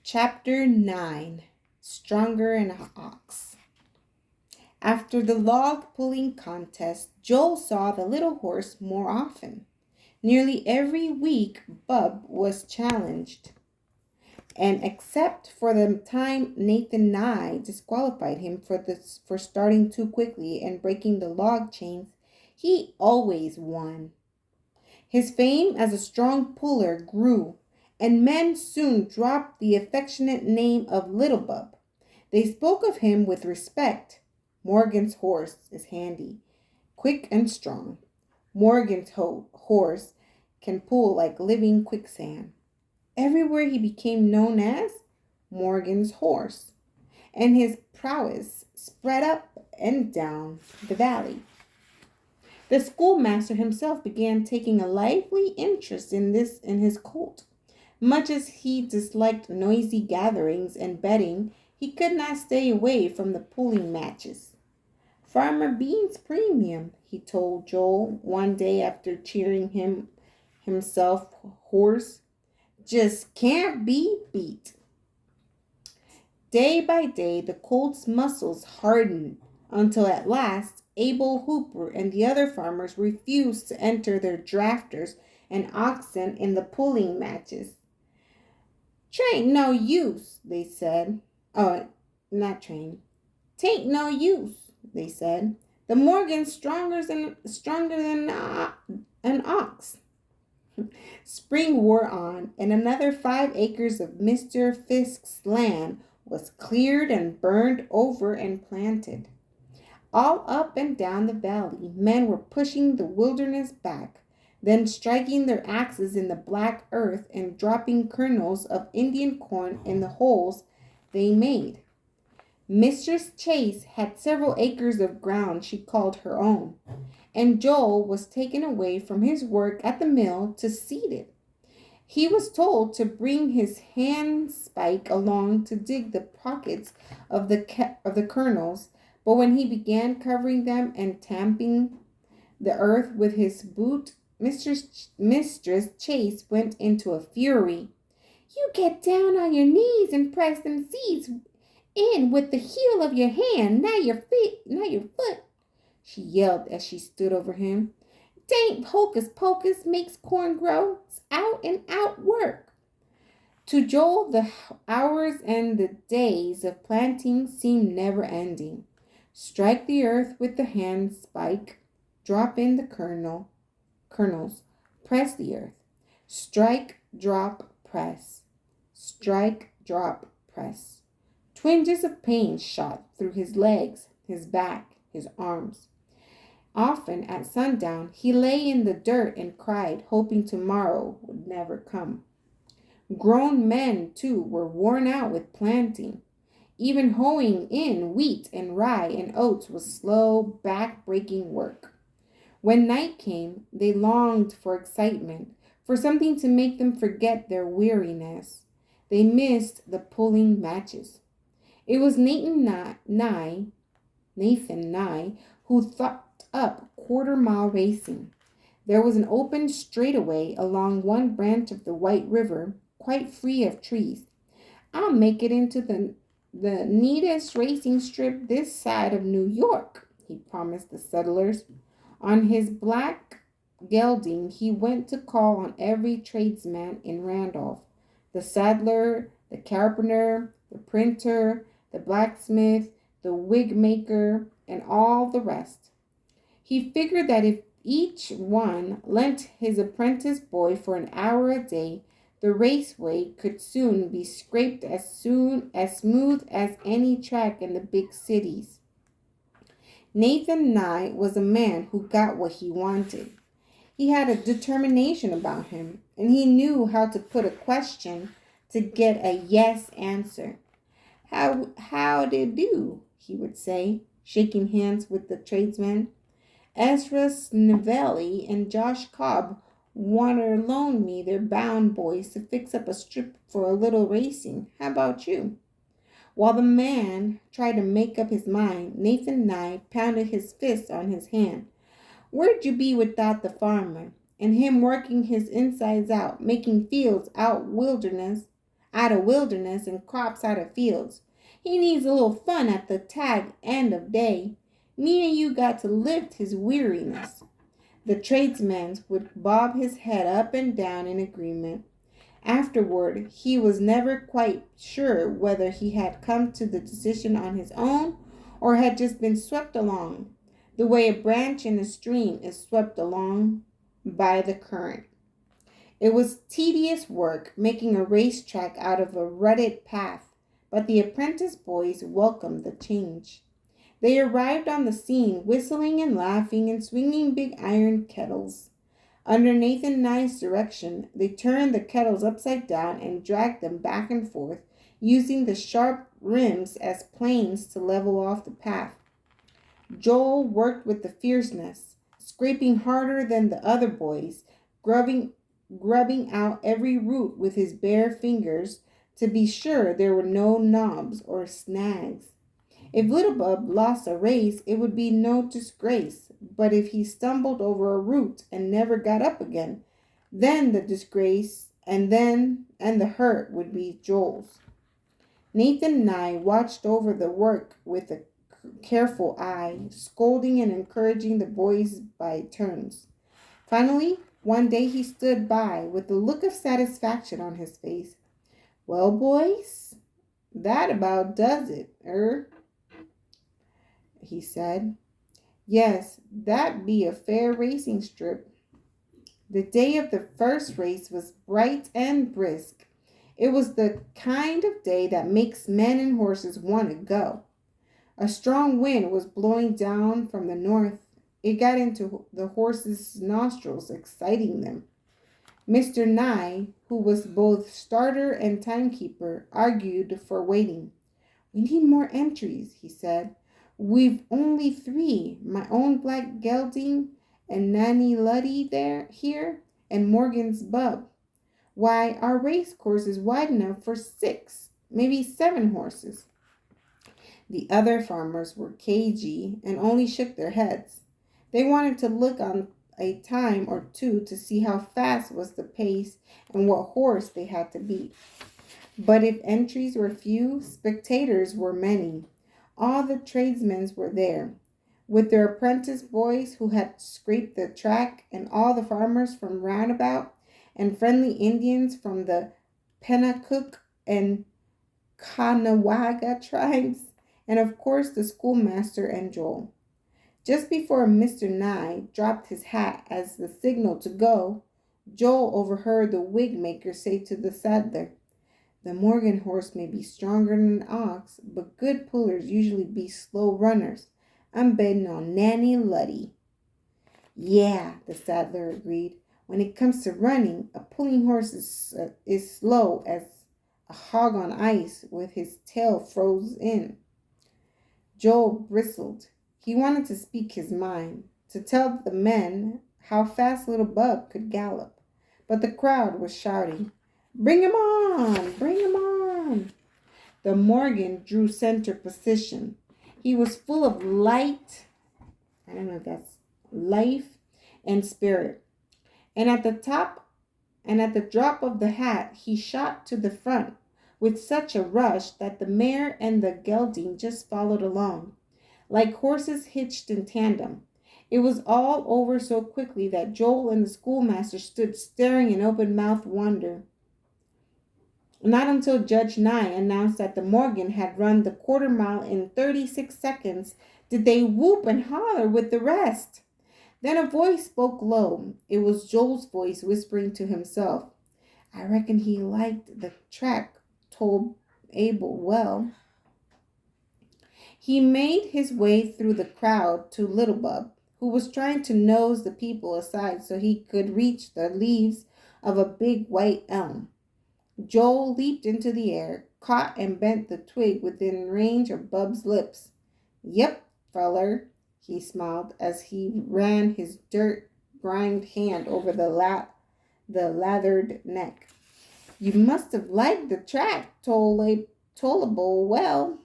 Chapter 9 Stronger and Ox. After the log pulling contest, Joel saw the little horse more often. Nearly every week, Bub was challenged, and except for the time Nathan Nye disqualified him for starting too quickly and breaking the log chains, he always won. His fame as a strong puller grew, and men soon dropped the affectionate name of Little Bub. They spoke of him with respect. Morgan's horse is handy, quick and strong. Morgan's horse can pull like living quicksand. Everywhere he became known as Morgan's horse, and his prowess spread up and down the valley. The schoolmaster himself began taking a lively interest in his colt. Much as he disliked noisy gatherings and betting, he could not stay away from the pulling matches. Farmer Bean's premium, he told Joel one day after cheering himself hoarse, just can't be beat. Day by day, the colt's muscles hardened until at last Abel Hooper and the other farmers refused to enter their drafters and oxen in the pulling matches. "'Tain't no use," they said. "Oh, not train. 'Tain't no use," they said. "The Morgan's stronger than an ox." Spring wore on, and another 5 acres of Mr. Fisk's land was cleared and burned over and planted. All up and down the valley, men were pushing the wilderness back, then striking their axes in the black earth and dropping kernels of Indian corn in the holes they made. Mistress Chase had several acres of ground she called her own, and Joel was taken away from his work at the mill to seed it. He was told to bring his handspike along to dig the pockets of the kernels, but when he began covering them and tamping the earth with his boot, Mistress Chase went into a fury. "You get down on your knees and press them seeds in with the heel of your hand, not your foot," she yelled as she stood over him. "'Tain't hocus pocus makes corn grow. It's out and out work." To Joel, the hours and the days of planting seemed never ending. Strike the earth with the handspike, drop in the kernels, press the earth. Strike, drop, press. Strike, drop, press. Twinges of pain shot through his legs, his back, his arms. Often at sundown, he lay in the dirt and cried, hoping tomorrow would never come. Grown men, too, were worn out with planting. Even hoeing in wheat and rye and oats was slow, back-breaking work. When night came, they longed for excitement, for something to make them forget their weariness. They missed the pulling matches. It was Nathan Nye, who thought up quarter-mile racing. There was an open straightaway along one branch of the White River, quite free of trees. "I'll make it into the neatest racing strip this side of New York," he promised the settlers. On his black gelding, he went to call on every tradesman in Randolph, the saddler, the carpenter, the printer, the blacksmith, the wig maker, and all the rest. He figured that if each one lent his apprentice boy for an hour a day, the raceway could soon be scraped as smooth as any track in the big cities. Nathan Nye was a man who got what he wanted. He had a determination about him, and he knew how to put a question to get a yes answer. How do you do?" he would say, shaking hands with the tradesmen. "Ezra Snevelli and Josh Cobb wanter loan me their bound boys to fix up a strip for a little racing. How about you?" While the man tried to make up his mind, Nathan Nye pounded his fist on his hand. "Where'd you be without the farmer, and him working his insides out, making fields out out of wilderness and crops out of fields. He needs a little fun at the tag end of day. Me and you got to lift his weariness." The tradesman would bob his head up and down in agreement. Afterward, he was never quite sure whether he had come to the decision on his own or had just been swept along, the way a branch in a stream is swept along by the current. It was tedious work making a racetrack out of a rutted path, but the apprentice boys welcomed the change. They arrived on the scene whistling and laughing and swinging big iron kettles. Under Nathan Nye's direction, they turned the kettles upside down and dragged them back and forth, using the sharp rims as planes to level off the path. Joel worked with the fierceness, scraping harder than the other boys, grubbing out every root with his bare fingers to be sure there were no knobs or snags. If Little Bub lost a race, it would be no disgrace, but if he stumbled over a root and never got up again, then the disgrace and the hurt would be Joel's. Nathan Nye watched over the work with a careful eye, scolding and encouraging the boys by turns. Finally, one day he stood by with a look of satisfaction on his face. "Well, boys, that about does it, he said. "Yes, that be a fair racing strip." The day of the first race was bright and brisk. It was the kind of day that makes men and horses want to go. A strong wind was blowing down from the north. It got into the horses' nostrils, exciting them. Mr. Nye, who was both starter and timekeeper, argued for waiting. "We need more entries," he said. "We've only 3. My own black gelding and Nanny Luddy here, and Morgan's bub. Why, our race course is wide enough for 6, maybe 7 horses." The other farmers were cagey and only shook their heads. They wanted to look on a time or two to see how fast was the pace and what horse they had to beat. But if entries were few, spectators were many. All the tradesmen were there, with their apprentice boys who had scraped the track, and all the farmers from roundabout, and friendly Indians from the Pennacook and Caughnawaga tribes, and of course the schoolmaster and Joel. Just before Mr. Nye dropped his hat as the signal to go, Joel overheard the wig maker say to the saddler, "The Morgan horse may be stronger than an ox, but good pullers usually be slow runners. I'm betting on Nanny Luddy." "Yeah," the saddler agreed. "When it comes to running, a pulling horse is slow as a hog on ice with his tail froze in." Joel bristled. He wanted to speak his mind, to tell the men how fast Little Bub could gallop, but the crowd was shouting, "Bring him on! Bring him on!" The Morgan drew center position. He was full of life and spirit. And at the drop of the hat, he shot to the front with such a rush that the mare and the gelding just followed along, like horses hitched in tandem. It was all over so quickly that Joel and the schoolmaster stood staring in open-mouthed wonder. Not until Judge Nye announced that the Morgan had run the quarter mile in 36 seconds did they whoop and holler with the rest. Then a voice spoke low. It was Joel's voice whispering to himself. "I reckon he liked the track, told Abel well." He made his way through the crowd to Little Bub, who was trying to nose the people aside so he could reach the leaves of a big white elm. Joel leaped into the air, caught and bent the twig within range of Bub's lips. "Yep, feller," he smiled as he ran his dirt-grimed hand over the lathered neck. "You must have liked the track, tollable well."